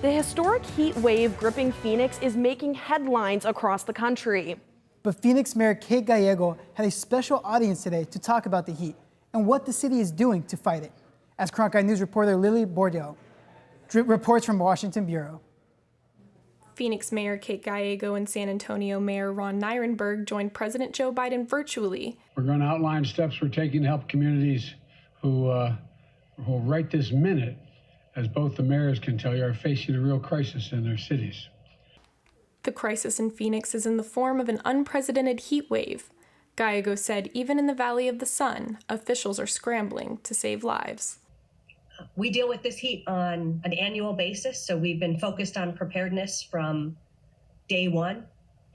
The historic heat wave gripping Phoenix is making headlines across the country. But Phoenix Mayor Kate Gallego had a special audience today to talk about the heat and what the city is doing to fight it. As Cronkite News reporter Lillie Boudreaux reports from Washington Bureau. Phoenix Mayor Kate Gallego and San Antonio Mayor Ron Nirenberg joined President Joe Biden virtually. We're going to outline steps we're taking to help communities who right this minute, as both the mayors can tell you, are facing a real crisis in their cities. The crisis in Phoenix is in the form of an unprecedented heat wave. Gallego said even in the Valley of the Sun, officials are scrambling to save lives. We deal with this heat on an annual basis, so we've been focused on preparedness from day one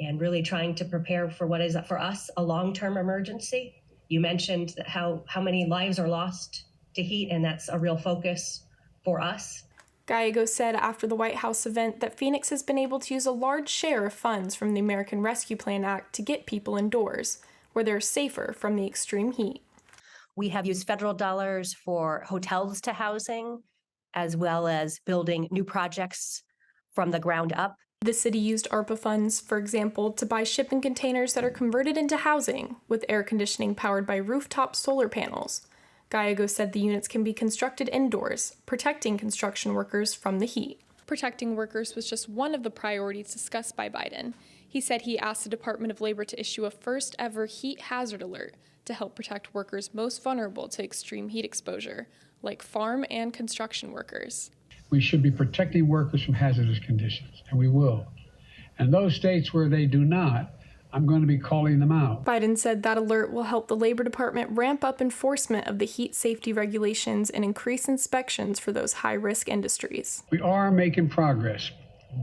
and really trying to prepare for what is, for us, a long-term emergency. You mentioned how many lives are lost to heat, and that's a real focus for us. Gallego said after the White House event that Phoenix has been able to use a large share of funds from the American Rescue Plan Act to get people indoors, where they're safer from the extreme heat. We have used federal dollars for hotels to housing, as well as building new projects from the ground up. The city used ARPA funds, for example, to buy shipping containers that are converted into housing, with air conditioning powered by rooftop solar panels. Gallego said the units can be constructed indoors, protecting construction workers from the heat. Protecting workers was just one of the priorities discussed by Biden. He said he asked the Department of Labor to issue a first-ever heat hazard alert to help protect workers most vulnerable to extreme heat exposure, like farm and construction workers. We should be protecting workers from hazardous conditions, and we will. And those states where they do not, I'm going to be calling them out. Biden said that alert will help the Labor Department ramp up enforcement of the heat safety regulations and increase inspections for those high-risk industries. We are making progress,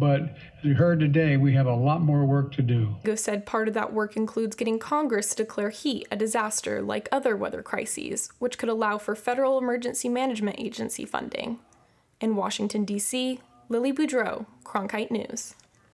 but as you heard today, we have a lot more work to do. Gallego said part of that work includes getting Congress to declare heat a disaster like other weather crises, which could allow for federal emergency management agency funding. In Washington, D.C., Lillie Boudreaux, Cronkite News.